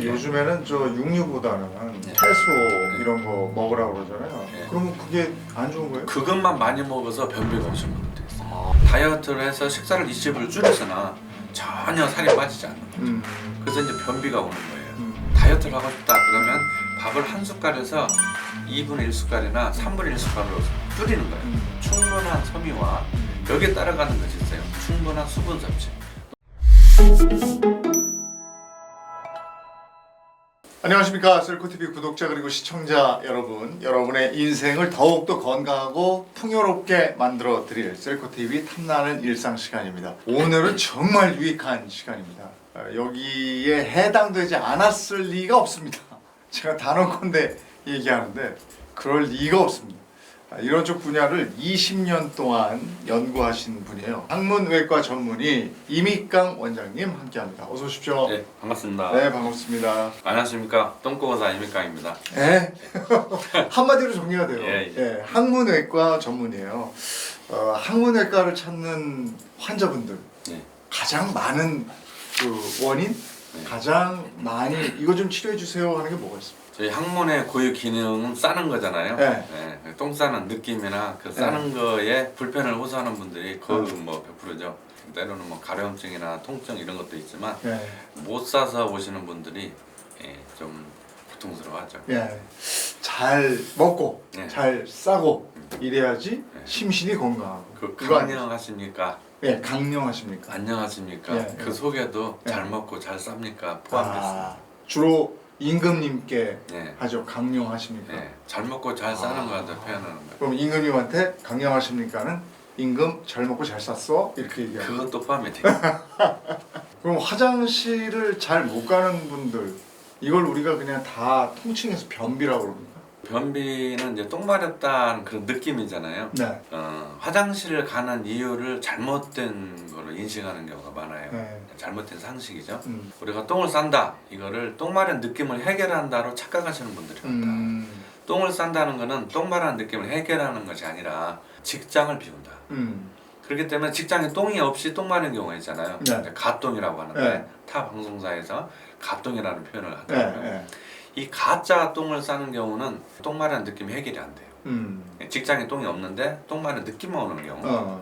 근데 요즘에는 저 육류보다는 네. 채소 이런 거 먹으라고 그러잖아요. 네. 그러면 그게 안 좋은 거예요? 그것만 많이 먹어서 변비가 오신 분들도 있어요. 다이어트를 해서 식사를 20을 줄여서나 전혀 살이 빠지지 않는 거죠. 그래서 이제 변비가 오는 거예요. 다이어트를 하고 싶다 그러면 밥을 한 숟갈에서 2분의 1숟갈이나 3분의 1숟갈로 줄이는 거예요. 충분한 섬유와 여기에 따라가는 것이 있어요. 충분한 수분 섭취. 안녕하십니까, 셀코TV 구독자 그리고 시청자 여러분. 여러분의 인생을 더욱더 건강하고 풍요롭게 만들어 드릴 셀코TV 탐나는 일상 시간입니다. 오늘은 정말 유익한 시간입니다. 여기에 해당되지 않았을 리가 없습니다. 제가 단언컨대 얘기하는데 그럴 리가 없습니다. 이런 쪽 분야를 20년 동안 연구하신 분이에요. 항문외과 전문의 이미강 원장님 함께합니다. 어서 오십시오. 네, 반갑습니다. 네, 반갑습니다. 안녕하십니까. 똥꼬의사 이미강입니다. 네. 한마디로 정리가 돼요. 예. 예, 항문외과 전문이에요. 항문외과를 찾는 환자분들 네. 가장 많은 그 원인, 네. 가장 많이 이거 좀 치료해 주세요 하는 게 뭐가 있습니까? 저희 항문의 고유 기능은 싸는 거잖아요. 네. 네, 똥 싸는 느낌이나 그 싸는 거에 불편을 호소하는 분들이 거의 뭐 100%죠. 때로는 뭐 가려움증이나 통증 이런 것도 있지만 예. 못 싸서 오시는 분들이 좀 고통스러워하죠. 예. 잘 먹고 네. 잘 싸고 이래야지 네. 심신이 건강하고. 그 이거 아니에요? 강령하십니까? 예, 강령하십니까? 안녕하십니까? 예, 그 예. 속에도 예. 잘 먹고 잘 쌉니까? 포함됐습니다. 주로 임금님께 네. 하죠. 강령하십니까? 네. 잘 먹고 잘 싸는 거라도 표현하는 거예요. 그럼 임금님한테 강령하십니까는 임금 잘 먹고 잘 쌌어? 이렇게 얘기하고. 그것도 포함이 돼요. 그럼 화장실을 잘 못 가는 분들 이걸 우리가 그냥 다 통칭해서 변비라고 그럽니까? 변비는 이제 똥 마렵다는 그런 느낌이잖아요. 네. 화장실을 가는 이유를 잘못된 거로 인식하는 경우가 많아요. 네. 잘못된 상식이죠. 음. 우리가 똥을 싼다 이거를 똥 마른 느낌을 해결한다로 착각하시는 분들이 많다. 똥을 싼다는 거는 똥 마른 느낌을 해결하는 것이 아니라 직장을 비운다. 그렇기 때문에 직장에 똥이 없이 똥 마른 경우가 있잖아요. 네. 갓똥이라고 하는데 네. 타 방송사에서 갓똥이라는 표현을 네. 하더라고요. 네. 이 가짜 똥을 싸는 경우는 똥 마른 느낌이 해결이 안 돼요. 직장에 똥이 없는데 똥 마른 느낌만 오는 경우.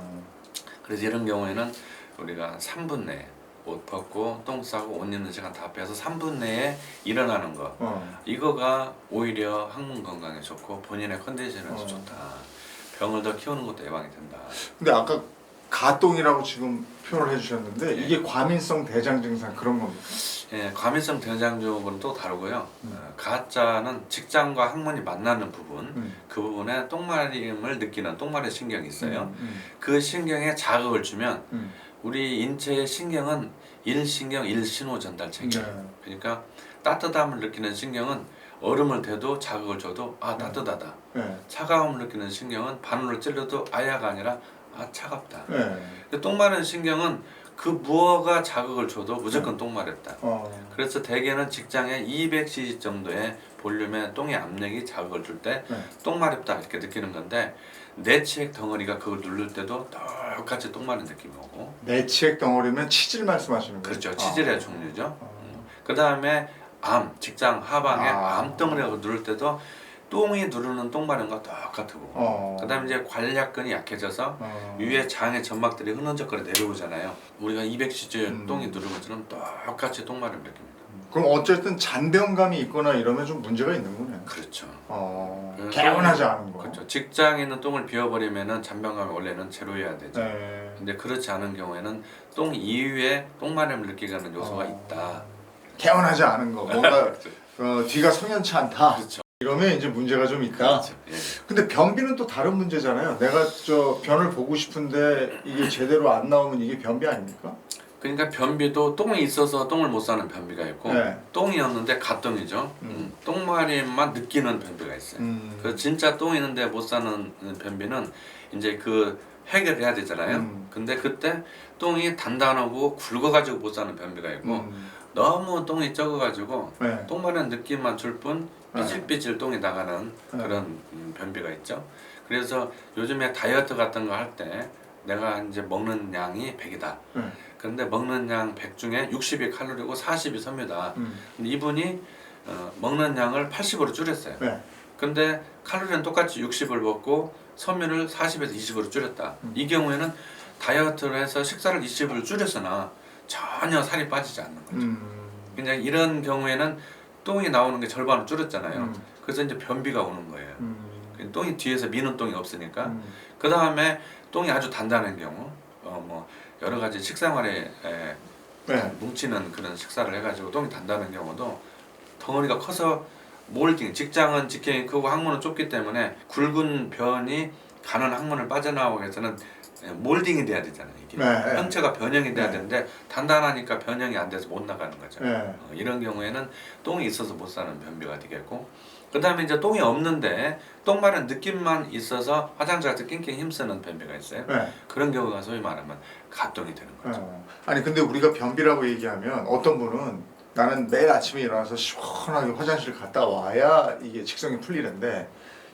그래서 이런 경우에는 우리가 3분 내에 옷 벗고 똥 싸고 옷 입는 시간 다 빼서 3분 내에 일어나는 거. 이거가 오히려 항문 건강에 좋고 본인의 컨디션에도 좋다. 병을 더 키우는 것도 예방이 된다. 근데 아까 가똥이라고 지금 표현을 해주셨는데 네. 이게 과민성 대장 증상 그런 겁니까? 예, 과민성 대장증후군은 또 다르고요. 가짜는 직장과 항문이 만나는 부분, 그 부분에 똥마림을 느끼는 똥마리 신경이 있어요. 그 신경에 자극을 주면 우리 인체의 신경은 일신경 일신호 전달 체계. 네. 그러니까 따뜻함을 느끼는 신경은 얼음을 대도 자극을 줘도 아 따뜻하다. 네. 차가움을 느끼는 신경은 바늘을 찔러도 아야가 아니라 아 차갑다. 네. 근데 똥 마른 신경은 그 무엇가 자극을 줘도 무조건 똥 마렵다. 그래서 대개는 직장에 200cc 정도의 볼륨의 똥의 압력이 자극을 줄 때 똥 마렵다 이렇게 느끼는 건데 내치액 덩어리가 그걸 누를 때도 똑같이 똥 마른 느낌이 오고. 내치액 덩어리면 치질 말씀하시는 거예요? 그렇죠. 치질의 종류죠. 그 다음에 암, 직장 하방에 암덩어리가 누를 때도 똥이 누르는 똥 마른 거 똑같고. 그 다음에 이제 관략근이 약해져서 위에 장의 점막들이 흐느적거려 내려오잖아요. 우리가 200cc 똥이 누르는 것처럼 똑같이 똥 마른 느낌입니다. 그럼 어쨌든 잔병감이 있거나 이러면 좀 문제가 있는 거네요. 그렇죠. 개운하지 않은 거. 그렇죠. 직장에 있는 똥을 비워버리면은 잔병감이 원래는 제로여야 되죠. 네. 근데 그렇지 않은 경우에는 똥 이후에 똥 마름을 느끼게 하는 요소가 있다. 개운하지 않은 거. 뭔가 뒤가 성연치 않다. 그렇죠. 이러면 이제 문제가 좀 있다. 그렇죠. 예. 근데 변비는 또 다른 문제잖아요. 내가 저 변을 보고 싶은데 이게 제대로 안 나오면 이게 변비 아닙니까? 그러니까 변비도 똥이 있어서 똥을 못 싸는 변비가 있고 네. 똥이 없는데 갓똥이죠. 똥마림만 느끼는 변비가 있어요. 그래서 진짜 똥이 있는데 못 사는 변비는 이제 그 해결을 해야 되잖아요. 근데 그때 똥이 단단하고 굵어가지고 못 사는 변비가 있고 너무 똥이 적어가지고 네. 똥 마른 느낌만 줄 뿐 삐질삐질 똥이 나가는 그런 변비가 있죠. 그래서 요즘에 다이어트 같은 거 할 때 내가 이제 먹는 양이 100이다. 그런데 먹는 양 100 중에 60이 칼로리고 40이 섬유다. 근데 이분이 먹는 양을 80으로 줄였어요. 근데 칼로리는 똑같이 60을 먹고 섬유를 40에서 20으로 줄였다. 이 경우에는 다이어트를 해서 식사를 20을 줄였으나 전혀 살이 빠지지 않는 거죠. 그냥 이런 경우에는 똥이 나오는 게 절반을 줄였잖아요. 그래서 이제 변비가 오는 거예요. 똥이 뒤에서 미는 똥이 없으니까. 그 다음에 똥이 아주 단단한 경우, 뭐 여러 가지 식생활에 뭉치는 그런 식사를 해가지고 똥이 단단한 경우도 덩어리가 커서 몰딩, 직장은 직경이 크고 항문은 좁기 때문에 굵은 변이 가는 항문을 빠져나오기 위해서는 몰딩이 돼야 되잖아요. 이게 형체가 변형이 돼야 되는데 단단하니까 변형이 안 돼서 못 나가는 거죠. 이런 경우에는 똥이 있어서 못 사는 변비가 되겠고, 그 다음에 이제 똥이 없는데 똥 마른 느낌만 있어서 화장실 가서 낑낑 힘쓰는 변비가 있어요. 그런 경우가 소위 말하면 가똥이 되는 거죠. 아니 근데 우리가 변비라고 얘기하면 어떤 분은 나는 매일 아침에 일어나서 시원하게 화장실 갔다 와야 이게 직성이 풀리는데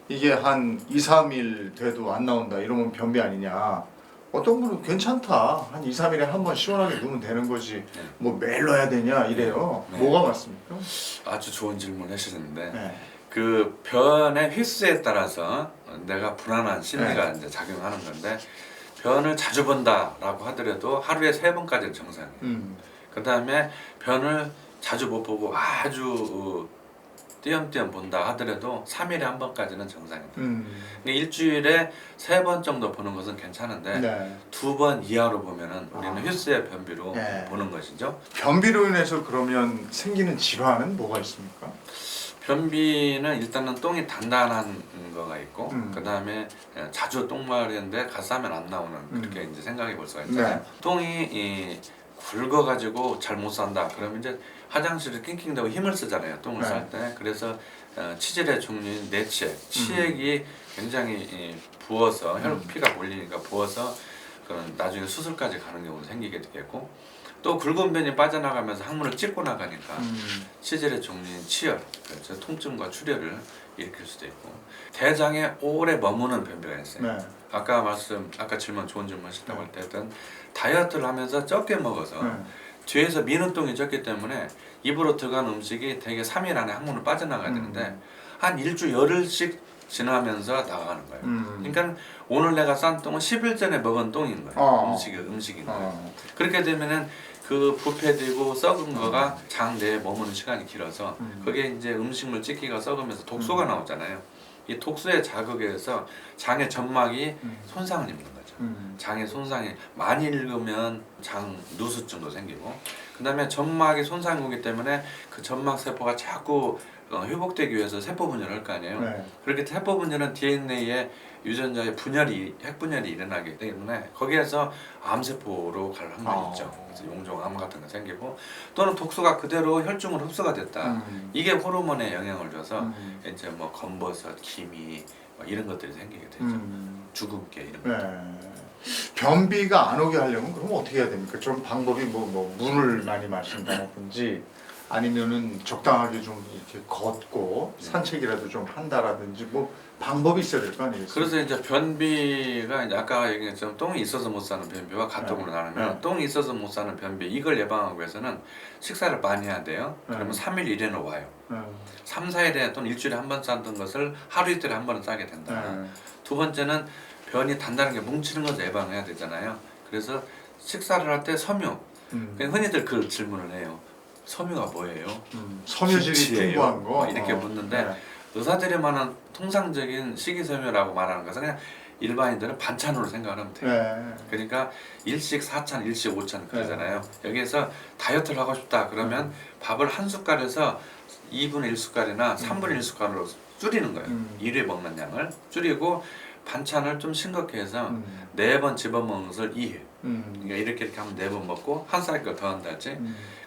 이게 한 2, 3일 돼도 안 나온다 이러면 변비 아니냐. 어떤 분은 괜찮다. 한 2, 3일에 한 번 시원하게 누우면 되는 거지. 뭐 매일 넣어야 되냐 이래요. 뭐가 맞습니까? 아주 좋은 질문 하시는데 그 변의 휘수에 따라서 내가 불안한 심리가 이제 작용하는 건데, 변을 자주 본다라고 하더라도 하루에 3번까지는 정상이에요. 그 다음에 변을 자주 못 보고 아주 띄엄띄엄 본다 하더라도 3일에 한 번까지는 정상입니다. 근데 일주일에 3번 정도 보는 것은 괜찮은데 2번 이하로 보면은 우리는 휘수의 변비로 보는 것이죠. 변비로 인해서 그러면 생기는 질환은 뭐가 있습니까? 변비는 일단은 똥이 단단한 거가 있고, 그 다음에 자주 똥 마르는데 가싸면 안 나오는, 그렇게 이제 생각해 볼 수가 있잖아요. 똥이 굵어가지고 잘 못 산다. 그러면 이제 화장실을 낑낑대고 힘을 쓰잖아요. 똥을 쌀 때. 그래서 치질의 종류인 내치액, 치액이 굉장히 부어서 혈피가 몰리니까 부어서 그런 나중에 수술까지 가는 경우도 생기게 되겠고, 또 굵은 변이 빠져나가면서 항문을 찢고 나가니까 치질의 종류인 치열, 그래서 통증과 출혈을 일으킬 수도 있고, 대장에 오래 머무는 변비가 있어요. 아까 질문 좋은 질문 하셨다고 할 때는 다이어트를 하면서 적게 먹어서 뒤에서 미는 똥이 적기 때문에 입으로 들어간 음식이 대개 3일 안에 항문을 빠져나가야 되는데 한 일주 열흘씩 지나면서 나가는 거예요. 그러니까 오늘 내가 싼 똥은 10일 전에 먹은 똥인 거예요. 음식인 거예요. 그렇게 되면은 그 부패되고 썩은 거가 장 내에 머무는 시간이 길어서 그게 이제 음식물 찢기가 썩으면서 독소가 나오잖아요. 이 독소의 자극에 의해서 장의 점막이 손상을 입는 거죠. 장의 손상이 많이 읽으면 장 누수증도 생기고, 그 다음에 점막이 손상이 오기 때문에 그 점막 세포가 자꾸 회복되기 위해서 세포 분열을 할 거 아니에요. 그렇게 세포 분열은 DNA에 유전자의 핵분열이 일어나기 때문에 거기에서 암세포로 갈 확률이 있죠. 그래서 용종암 같은 거 생기고, 또는 독소가 그대로 혈중으로 흡수가 됐다. 이게 호르몬에 영향을 줘서 이제 뭐 검버섯, 기미 이런 것들이 생기게 되죠. 주근깨 이런 것. 변비가 안 오게 하려면 그럼 어떻게 해야 됩니까? 좀 방법이 뭐 물을 많이 마신다든지 아니면은 적당하게 좀 이렇게 걷고 산책이라도 좀 한다라든지 뭐 방법이 있어야 될 거 아니겠어요? 그래서 이제 변비가 이제 아까 얘기했지만 똥이 있어서 못 사는 변비와 가똥으로 나누면 똥이 있어서 못 사는 변비, 이걸 예방하기 위해서는 식사를 많이 해야 돼요. 그러면 3일 이내는 와요. 3, 4일에 또는 일주일에 한 번 싸던 것을 하루 이틀에 한 번은 싸게 된다. 두 번째는 변이 단단하게 뭉치는 것을 예방해야 되잖아요. 그래서 식사를 할 때 섬유, 흔히들 그 질문을 해요. 섬유가 뭐예요? 섬유질이 풍부한 거? 이렇게 묻는데 의사들이 말하는 통상적인 식이섬유라고 말하는 것은 그냥 일반인들은 반찬으로 생각하면 돼요. 그러니까 일식 4찬, 일식 5찬 그러잖아요. 여기에서 다이어트를 하고 싶다 그러면 밥을 한 숟갈에서 2분의 1숟갈이나 3분의 1숟갈로 줄이는 거예요. 일회 먹는 양을 줄이고, 반찬을 좀 싱겁게 해서 4번 집어먹는 것을 2회. 그러니까 이렇게 하면 4번 먹고 한 숟갈 더 한다지.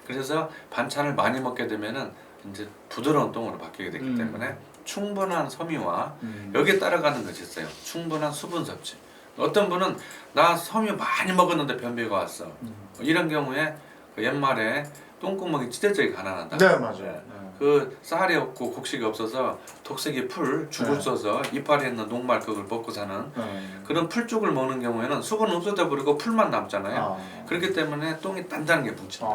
그래서 반찬을 많이 먹게 되면은 이제 부드러운 똥으로 바뀌게 되기 때문에 충분한 섬유와 여기에 따라가는 것이 있어요. 충분한 수분 섭취. 어떤 분은 나 섬유 많이 먹었는데 변비가 왔어. 이런 경우에 그 옛말에 똥구멍이 찢어지게 가난하다. 네, 맞아요. 그 쌀이 없고 곡식이 없어서 독색이 풀 죽을 네. 써서 이파리에 있는 녹말 그걸 먹고 사는 그런 풀죽을 먹는 경우에는 수분 없어져 버리고 풀만 남잖아요. 그렇기 때문에 똥이 단단하게 뭉친다.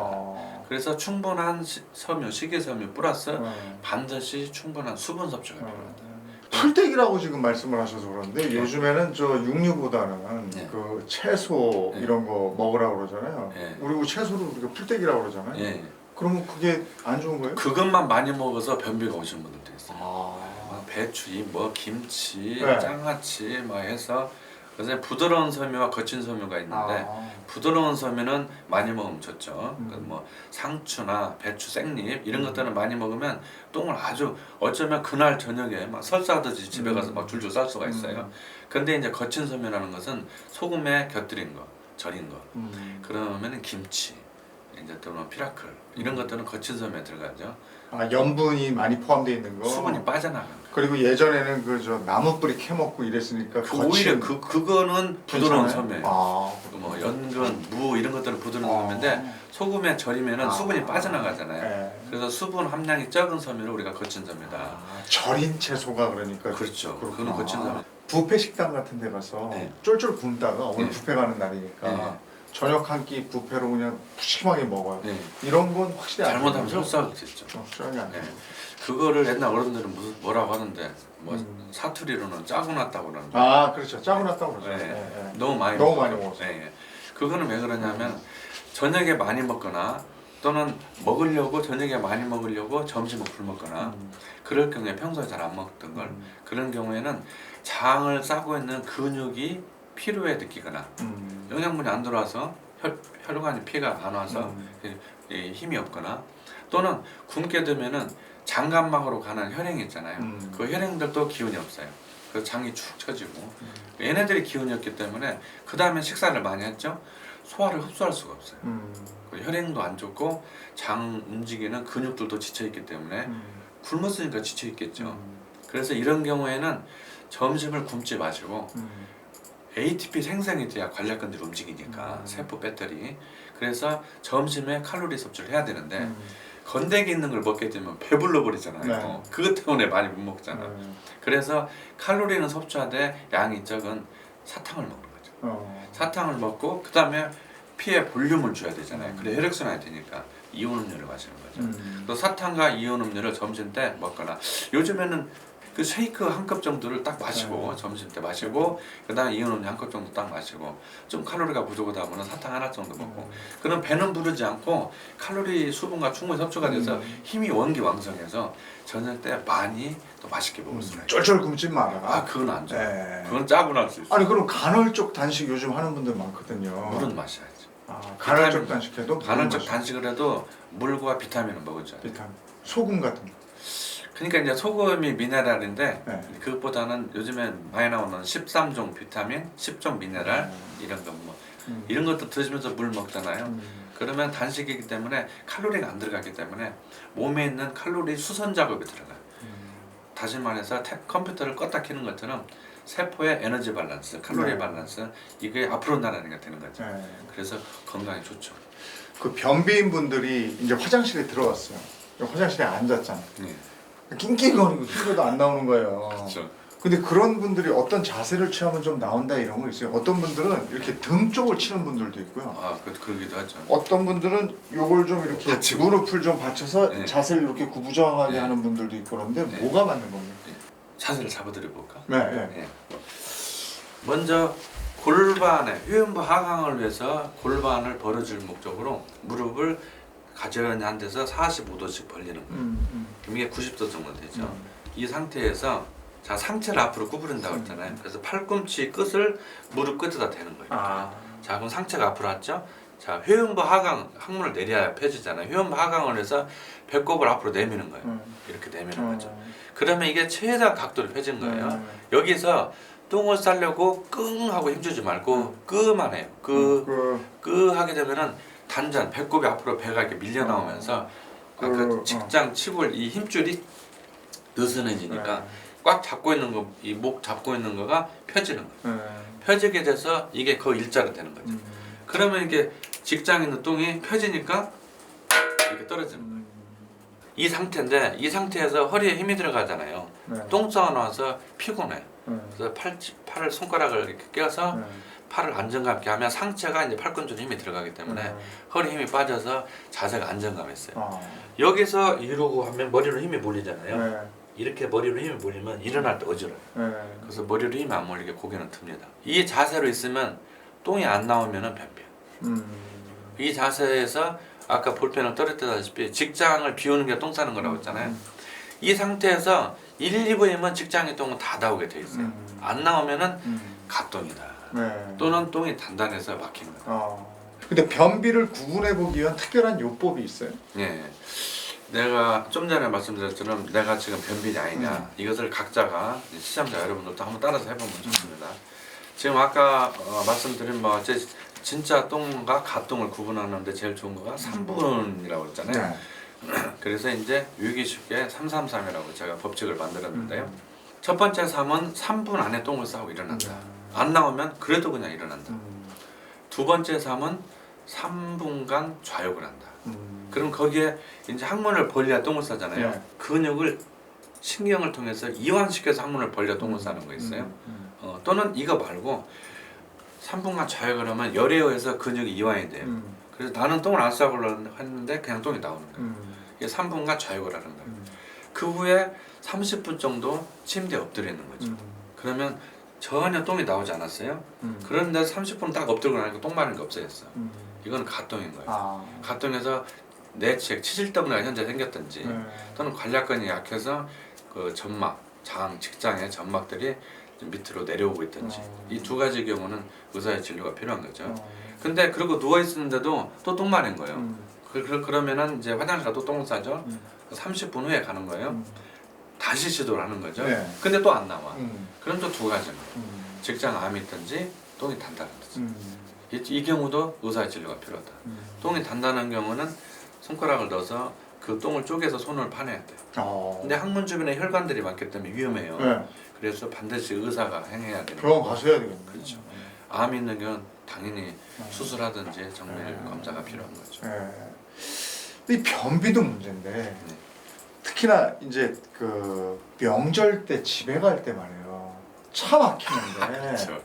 그래서 충분한 섬유, 식이섬유 플러스 반드시 충분한 수분 섭취가 필요하다. 풀떼기라고 지금 말씀을 하셔서 그런데 네. 요즘에는 저 육류보다는 네. 그 채소 네. 이런 거 먹으라고 그러잖아요. 네. 그리고 채소를 우리가 풀떼기라고 그러잖아요. 예. 그러면 그게 안 좋은 거예요? 그것만 많이 먹어서 변비가 오시는 분들도 있어요. 아. 뭐 배추, 뭐 김치, 네. 장아찌 뭐 해서 그래서 부드러운 섬유와 거친 섬유가 있는데 아. 부드러운 섬유는 많이 먹으면 좋죠. 뭐 상추나 배추 생잎 이런 것들은 많이 먹으면 똥을 아주 어쩌면 그날 저녁에 막 설사하듯이 집에 가서 막 줄줄 쌀 수가 있어요. 근데 이제 거친 섬유라는 것은 소금에 곁들인 거, 절인 거. 그러면은 김치, 이제 또는 피라클 이런 것들은 거친 섬유에 들어가죠. 아, 염분이 많이 포함되어 있는 거. 수분이 빠져나가는 거. 그리고 예전에는 그 저 나무 뿌리 캐먹고 이랬으니까 오히려 그거는 부드러운 섬유예요. 아. 뭐 연근, 무 이런 것들은 부드러운 섬유인데 소금에 절이면은 수분이 빠져나가잖아요. 네. 그래서 수분 함량이 적은 섬유를 우리가 거친 섬유다. 절인 채소가 그러니까. 그렇죠. 그렇구나. 그거는 거친 섬유. 뷔페 식당 같은 데 가서 네. 쫄쫄 굶다가 오늘 네. 뷔페 가는 날이니까 네. 저녁 한 끼 뷔페로 그냥 푸짐하게 먹어요. 네. 이런 건 확실히 안 잘못하면 되죠? 설사할 수 있죠. 확실하게 안 네. 돼요. 그거를 옛날 어른들은 무슨 뭐라고 하는데 뭐 사투리로는 짜고 났다고 그러는데 아, 그렇죠. 짜고 났다고 그러죠. 네. 네, 네. 너무 많이 먹었어요. 네. 그거는 왜 그러냐면 저녁에 많이 먹거나 또는 먹으려고 저녁에 많이 먹으려고 점심을 굶었거나 그럴 경우에 평소에 잘 안 먹던 걸 그런 경우에는 장을 싸고 있는 근육이 피로에 느끼거나 영양분이 안 들어와서 혈관이 피가 안 와서 힘이 없거나 또는 굶게 되면은 장간막으로 가는 혈행이 있잖아요. 그 혈행들도 기운이 없어요. 그 장이 축 처지고 얘네들이 기운이 없기 때문에 그 다음에 식사를 많이 했죠. 소화를 흡수할 수가 없어요. 그 혈행도 안 좋고 장 움직이는 근육들도 지쳐 있기 때문에 굶었으니까 지쳐 있겠죠. 그래서 이런 경우에는 점심을 굶지 마시고 ATP 생성이 돼야 관략근들이 움직이니까 세포 배터리. 그래서 점심에 칼로리 섭취를 해야 되는데 건더기 있는 걸 먹게 되면 배불러 버리잖아요. 네. 그것 때문에 많이 못 먹잖아. 그래서 칼로리는 섭취하되 양이 적은 사탕을 먹는 거죠. 사탕을 먹고 그 다음에 피에 볼륨을 줘야 되잖아요. 그래 혈액순환이 되니까 이온 음료를 마시는 거죠. 또 사탕과 이온 음료를 점심 때 먹거나 요즘에는 그 쉐이크 한 컵 정도를 딱 마시고 점심 때 마시고 그다음에 이온 음료 한 컵 정도 딱 마시고 좀 칼로리가 부족하다 보면 사탕 하나 정도 먹고 그럼 배는 부르지 않고 칼로리 수분과 충분히 섭취가 돼서 힘이 원기왕성해서 저녁 때 많이 또 맛있게 먹을 수가 있어요. 쫄쫄 굶지 마라. 아 그건 안 좋아. 네. 그건 짜고 날 수 있어. 아니 그럼 간헐적 단식 요즘 하는 분들 많거든요. 물은 마셔야지. 아, 간헐적 단식해도 간헐적 단식을 해도 물과 비타민을 먹어줘야 돼. 비타민. 소금 같은 거. 그러니까 이제 소금이 미네랄인데 네. 그것보다는 요즘에 많이 나오는 13종 비타민, 10종 미네랄 이런 거 뭐 이런 것도 드시면서 물 먹잖아요. 그러면 단식이기 때문에 칼로리가 안 들어가기 때문에 몸에 있는 칼로리 수선 작업이 들어가요. 다시 말해서 컴퓨터를 껐다 켜는 것처럼 세포의 에너지 밸런스, 칼로리 네. 밸런스 이게 앞으로 나가는 게 되는 거죠. 네. 그래서 건강에 좋죠. 그 변비인 분들이 이제 화장실에 들어갔어요. 화장실에 앉았잖아. 네. 낑낑거리고 소리도 안 나오는 거예요. 그렇죠. 근데 그런 분들이 어떤 자세를 취하면 좀 나온다 이런 거 있어요. 어떤 분들은 이렇게 등 쪽을 치는 분들도 있고요. 아, 그러기도 하죠. 어떤 분들은 요걸 좀 이렇게 받치고. 무릎을 좀 받쳐서 네. 자세를 이렇게 구부정하게 네. 하는 분들도 있고 그런데 네. 뭐가 맞는 겁니까? 자세를 잡아드려 볼까? 네, 네. 네. 먼저 골반의 회음부 하강을 위해서 골반을 벌어줄 목적으로 무릎을 가지런히 한 데서 45도씩 벌리는 거예요. 그럼 이게 90도 정도 되죠. 이 상태에서 자 상체를 앞으로 구부린다고 했잖아요. 그래서 팔꿈치 끝을 무릎 끝에다 대는 거예요. 아. 자 그럼 상체가 앞으로 왔죠. 자 회음부 하강 항문을 내려야 펴지잖아요. 회음부 하강을 해서 배꼽을 앞으로 내미는 거예요. 이렇게 내미는 거죠. 그러면 이게 최대한 각도로 펴진 거예요. 여기서 똥을 싸려고 끙 하고 힘주지 말고 끄만 해요. 끄 하게 되면은 단전 배꼽이 앞으로 배가 이렇게 밀려 나오면서 아까 직장 치골 이 힘줄이 느슨해지니까 꽉 잡고 있는 거 이 목 잡고 있는 거가 펴지는 거예요. 펴지게 돼서 이게 그 일자로 되는 거죠. 그러면 이게 직장에 있는 똥이 펴지니까 이렇게 떨어지는 거예요. 이 상태인데 이 상태에서 허리에 힘이 들어가잖아요. 네. 똥 싸고 나와서 피곤해. 네. 그래서 팔 손가락을 이렇게 껴서 네. 팔을 안정감 있게 하면 상체가 이제 팔꿈치로 힘이 들어가기 때문에 허리 힘이 빠져서 자세가 안정감 있어요. 여기서 이러고 하면 머리로 힘이 몰리잖아요. 네. 이렇게 머리로 힘이 몰리면 일어날 때 어지러워요. 네. 그래서 머리로 힘이 안 몰리게 고개는 듭니다. 이 자세로 있으면 똥이 안 나오면은 변비예요. 이 자세에서 아까 볼펜을 떨어뜨렸다시피 직장을 비우는 게 똥 싸는 거라고 했잖아요. 이 상태에서 1, 2부이면 직장의 똥은 다 나오게 돼 있어요. 안 나오면은 갓똥이다. 네. 또는 똥이 단단해서 막히는 거예요. 근데 변비를 구분해 보기 위한 특별한 요법이 있어요? 예. 내가 좀 전에 말씀드렸처럼 내가 지금 변비냐 아니냐 이것을 각자가 시청자 여러분들도 한번 따라서 해보면 좋습니다. 지금 아까 말씀드린 뭐 진짜 똥과 갓똥을 구분하는데 제일 좋은 거가 3분이라고 했잖아요. 그래서 이제 유기 쉽게 333이라고 제가 법칙을 만들었는데요. 첫 번째 3은 3분 안에 똥을 싸고 일어난다. 안 나오면 그래도 그냥 일어난다. 두 번째 3은 3분간 좌욕을 한다. 그럼 거기에 이제 항문을 벌려야 똥을 싸잖아요. 네. 근육을 신경을 통해서 이완시켜서 항문을 벌려 똥을 싸는 거 있어요. 또는 이거 말고 3분간 좌욕을 하면 열에 의해서 근육이 이완이 돼요. 그래서 나는 똥을 안 싸고 했는데 그냥 똥이 나오는 거예요. 이게 3분간 좌욕을 하는 거예요. 그 후에 30분 정도 침대에 엎드려 있는 거죠. 그러면 전혀 똥이 나오지 않았어요. 그런데 30분 딱 엎드리고 나니까 똥 마른 게 없어졌어. 이건 갓똥인 거예요. 갓똥에서 내책 치질 때문에 현재 생겼든지 또는 관략근이 약해서 그 점막, 장, 직장의 점막들이 좀 밑으로 내려오고 있든지 이 두 가지 경우는 의사의 진료가 필요한 거죠. 근데 그리고 누워 있었는데도 또 똥 마른 거예요. 그러면은 이제 화장실 가도 똥을 싸죠. 30분 후에 가는 거예요. 다시 시도를 하는 거죠. 근데 또 안 나와. 그럼 또 두 가지는 직장 암이 있든지 똥이 단단하든지 이 경우도 의사의 진료가 필요하다. 똥이 단단한 경우는 손가락을 넣어서 그 똥을 쪼개서 손을 파내야 돼요. 근데 항문 주변에 혈관들이 많기 때문에 위험해요. 그래서 반드시 의사가 행해야 돼요. 그럼 가서 해야 되겠네. 그렇죠. 암 있는 경우는 당연히 수술하든지 정밀 검사가 필요한 거죠. 이 변비도 문제인데 특히나 이제 그 명절 때 집에 갈 때 말이에요. 차 막히는데 그렇죠.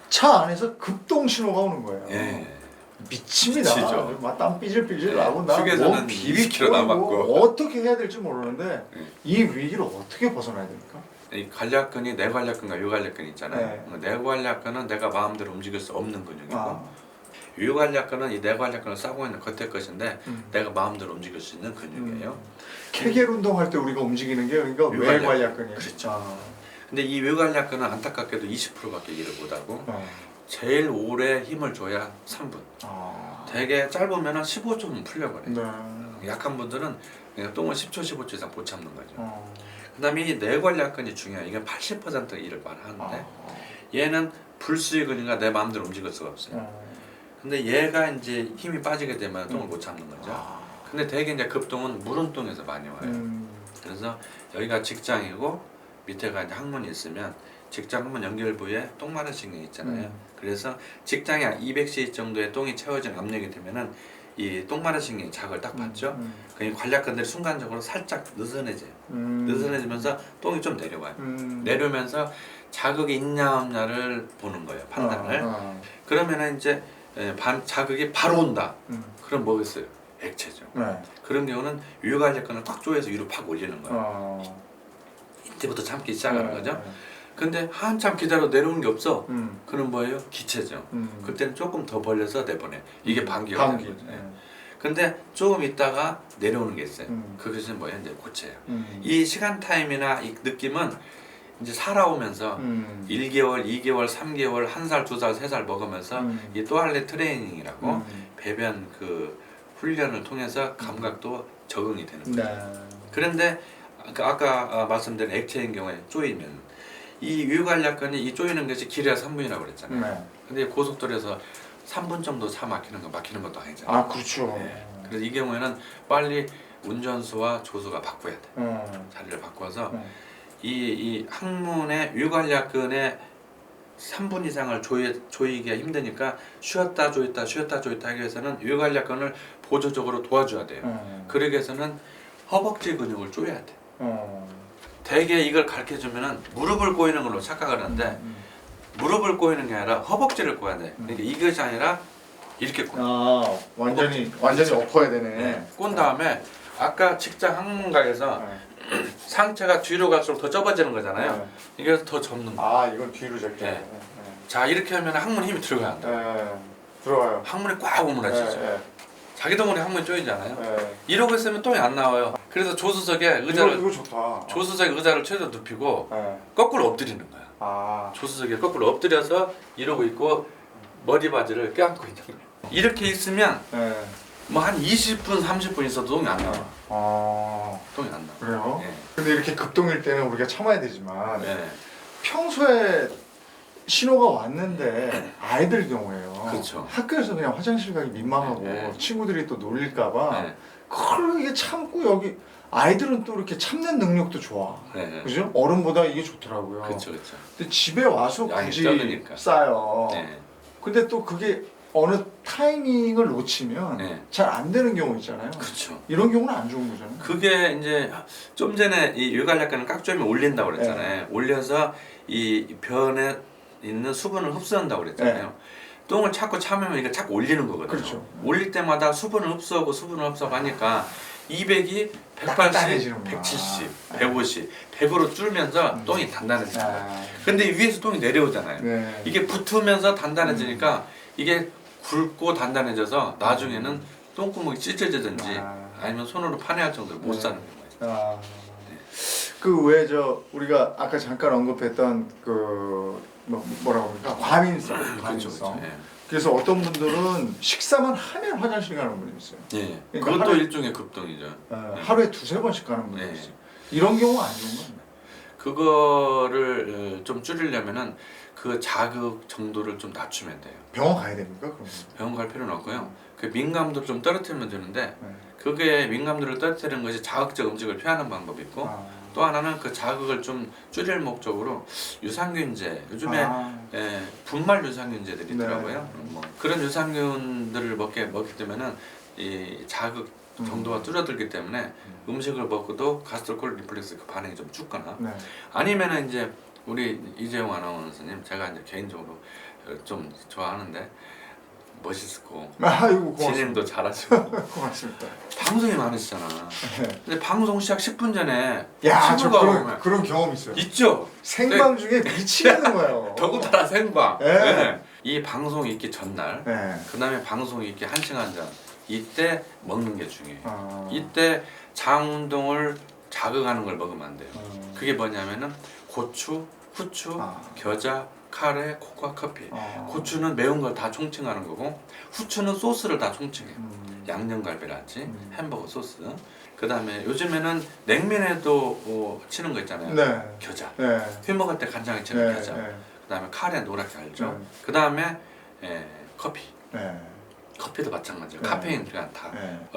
차 안에서 급동 신호가 오는 거예요. 예. 미칩니다. 미치죠. 막 땀 삐질삐질 나고 나 휴게소는 비비키로 20km 남았고. 어떻게 해야 될지 모르는데 이 위기를 어떻게 벗어나야 됩니까? 이 관략근이 내관략근과 유관략근이 있잖아요. 내관략근은 내가 마음대로 움직일 수 없는 근육이고 유관략근은 이 내관략근을 싸고 있는 겉에 것인데 내가 마음대로 움직일 수 있는 근육이에요. 케겔 운동할 때 우리가 움직이는 게 그러니까 외관략근이에요. 그렇죠. 근데 이 외관략근은 안타깝게도 20%밖에 일을 못하고 제일 오래 힘을 줘야 3분. 되게 짧으면 15초면 풀려버려요. 약한 분들은 그냥 똥을 10초, 15초 이상 못 참는 거죠. 그 다음에 이 내관략근이 중요해요. 이게 80% 일을 하는데 얘는 불수의근이가 내 마음대로 움직일 수가 없어요. 근데 얘가 이제 힘이 빠지게 되면 똥을 못 참는 거죠. 근데 되게 이제 급똥은 무른똥에서 많이 와요. 그래서 여기가 직장이고 밑에가 이제 항문이 있으면 직장 항문 연결 부위에 똥 마른 신경이 있잖아요. 그래서 직장에 200cc 정도의 똥이 채워진 압력이 되면은 이 똥 마른 신경이 자극을 딱 받죠. 그 관략근들이 순간적으로 살짝 느슨해져요. 느슨해지면서 똥이 좀 내려와요. 내려오면서 자극이 있냐 없냐를 보는 거예요. 판단을. 그러면은 이제 자극이 바로 온다. 그럼 뭐겠어요? 액체죠. 그런 경우는 유관략근을 꽉 조여서 위로 팍 올리는 거예요. 이때부터 참기 시작하는 거죠. 근데 한참 기다려 내려오는 게 없어. 그럼 뭐예요? 기체죠. 그때는 조금 더 벌려서 내보내. 이게 방기가 되는 거죠. 근데 조금 있다가 내려오는 게 있어요. 그것이 뭐예요? 이제 고체예요. 이 시간 타임이나 이 느낌은 이제 살아오면서 1개월, 2개월, 3개월, 1살, 2살, 3살 먹으면서 이 또할렛 트레이닝이라고 배변 그 훈련을 통해서 감각도 적응이 되는 거예요. 그런데 아까 말씀드린 액체인 경우에 쪼이면 이 유관략근이 이 쪼이는 것이 길이가 3분이라고 그랬잖아요. 근데 고속도로에서 3분 정도 차 막히는 것도 아니잖아요. 그렇죠. 그래서 이 경우에는 빨리 운전수와 조수가 바꿔야 돼. 자리를 바꿔서 이 항문의 유관략근에 3분 이상을 조이기가 힘드니까 쉬었다 조였다 쉬었다 조였다 하기 위해서는 유관략근을 보조적으로 도와줘야 돼요. 그러기 위해서는 허벅지 근육을 조여야 돼. 대개 이걸 가르쳐 주면은 무릎을 꼬이는 걸로 착각을 하는데 무릎을 꼬이는 게 아니라 허벅지를 꼬아야 돼. 그러니까 이것이 아니라 이렇게 꼬아. 완전히 엎어야 되네. 네. 꼰 다음에 아까 직장 항문각에서 상체가 뒤로 갈수록 더 좁아지는 거잖아요. 이게 더 접는 거. 이건 뒤로 접게. 네. 자 이렇게 하면 항문 힘이 들어가야 한다. 들어가요. 항문이 꽉 오므라지죠. 자기 덩어리 항문이 조이잖아요. 이러고 있으면 똥이 안 나와요. 그래서 조수석에 의자를 이거 좋다. 조수석에 의자를 최대한 눕히고 거꾸로 엎드리는 거야. 조수석에 거꾸로 엎드려서 이러고 있고 머리 바지를 껴안고 있는 거야. 이렇게 있으면 뭐 한 20분 30분 있어도 똥이 안 나와. 똥이 안 나와. 그래요? 예. 근데 이렇게 급동일 때는 우리가 참아야 되지만 예. 평소에 신호가 왔는데 아이들 경우에요. 그렇죠. 학교에서 그냥 화장실 가기 민망하고 네. 친구들이 또 놀릴까봐 네. 그걸 이게 참고 여기 아이들은 또 이렇게 참는 능력도 좋아. 네. 그죠? 어른보다 이게 좋더라고요. 그렇죠, 그렇죠. 근데 집에 와서 양이 굳이 적으니까. 싸요. 네. 근데 또 그게 어느 타이밍을 놓치면 네. 잘 안 되는 경우 있잖아요. 그렇죠. 이런 경우는 안 좋은 거잖아요. 그게 이제 좀 전에 이 유관약과는 깍조임을 올린다고 그랬잖아요. 올려서 이 변에 있는 수분을 흡수한다고 그랬잖아요. 똥을 자꾸 참으면 이게 자꾸 올리는 거거든요. 그렇죠. 올릴 때마다 수분을 흡수하고 하니까 200이 180, 단단해지는구나. 170, 150, 100으로 줄면서 똥이 단단해져요. 근데 위에서 똥이 내려오잖아요. 네. 이게 붙으면서 단단해지니까 이게 굵고 단단해져서 나중에는 똥구멍이 찢어지든지 아니면 손으로 파내할 정도로 못 사는 거예요. 그 왜 우리가 아까 잠깐 언급했던 그 뭐라고 합니까? 과민성. 그렇죠. 예. 그래서 어떤 분들은 식사만 하면 화장실 가는 분이 있어요. 예. 그러니까 그것도 일종의 급동이죠. 하루에 두세 번씩 가는 분이 네. 있어요. 이런 경우 안 좋은 건 그거를 좀 줄이려면은 그 자극 정도를 좀 낮추면 돼요. 병원 가야 됩니까? 그럼? 병원 갈 필요는 없고요. 그 민감도를 좀 떨어뜨리면 되는데 그게 민감도를 떨어뜨리는 것이 자극적 음식을 피하는 방법이 있고 또 하나는 그 자극을 좀 줄일 목적으로 유산균제 요즘에 분말 유산균제들이 있더라고요. 뭐 그런 유산균들을 먹게 되면은 이 자극 정도가 줄어들기 때문에 음식을 먹고도 가스트로콜 리플렉스 그 반응이 좀 죽거나 아니면은 이제 우리 이재용 아나운서님 제가 이제 개인적으로 좀 좋아하는데 멋있고 아이고 고맙습니다. 진행도 잘하시고 고맙습니다. 방송이 많으시잖아. 근데 방송 시작 10분 전에 야, 저 친구가 오면 그런 경험 있어요. 있죠. 생방 중에 미치겠는 거예요. 더군다나 생방. 네. 네. 이 방송이 있기 전날, 그다음에 방송이 있기 1시간 전 이때 먹는 게 중요해요. 이때 장 운동을 자극하는 걸 먹으면 안 돼요. 그게 뭐냐면은 고추, 후추, 겨자, 카레, 코코아, 커피. 고추는 매운 걸 다 총칭하는 거고 후추는 소스를 다 총칭해요. 양념갈비라든지 햄버거 소스. 그 다음에 요즘에는 냉면에도 치는 거 있잖아요. 겨자. 회 먹을 때 간장에 치는 겨자. 그 다음에 카레 노랗게 알죠. 그 다음에 커피. 커피도 마찬가지예요. 카페인 들어간 다.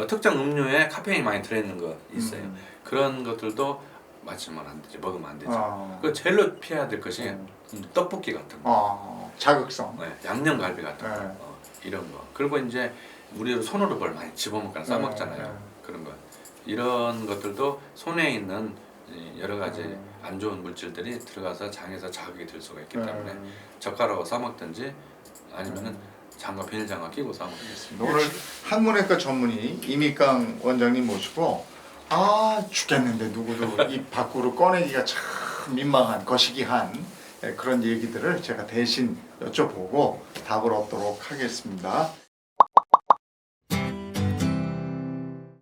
특정 음료에 카페인이 많이 들어있는 거 있어요. 그런 것들도 마시면 안 되지, 먹으면 안 되죠. 그 제일로 피해야 될 것이 떡볶이 같은 거, 자극성, 양념갈비 같은 거, 이런 거. 그리고 이제 우리 손으로 뭘 많이 집어먹거나 싸먹잖아요. 그런 거. 이런 것들도 손에 있는 여러 가지 안 좋은 물질들이 들어가서 장에서 자극이 될 수가 있기 때문에 젓가락으로 싸먹든지 아니면은 장갑, 비닐장갑 끼고 싸먹겠습니다. 오늘 항문외과 전문의 이미강 원장님 모시고 죽겠는데 누구도 입 밖으로 꺼내기가 참 민망한 거시기한 그런 얘기들을 제가 대신 여쭤보고 답을 얻도록 하겠습니다.